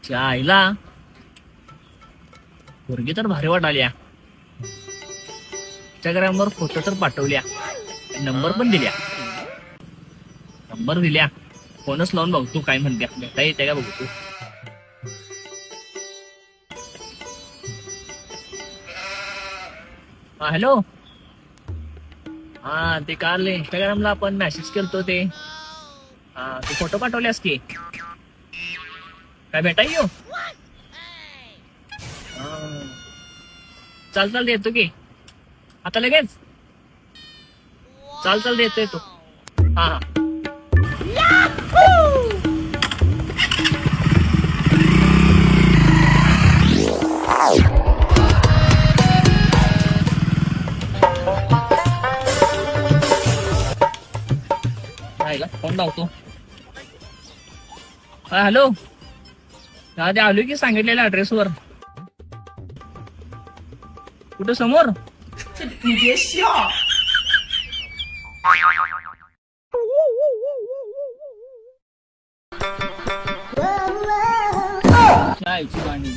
त्या आईला पोरगी तर भारी वाटाल्या. इंस्टाग्रामवर फोटो तर पाठवल्या, नंबर पण दिल्या. नंबर दिल्या, फोनच लावून बघतो काय म्हणते, भेटा येते का बघतो. हा हॅलो. हा ते काल इंस्टाग्रामला आपण मेसेज केलतो ते. हा ते फोटो पाठवल्यास की काय भेटा येऊ. चाल देतो की आता लगेच. चाल देतोय तो. हा हा. राहिला फोन लावतो. हा हॅलो. ते आलो की सांगितलेल्या ऍड्रेसवर. कुठं समोर. काय गाणी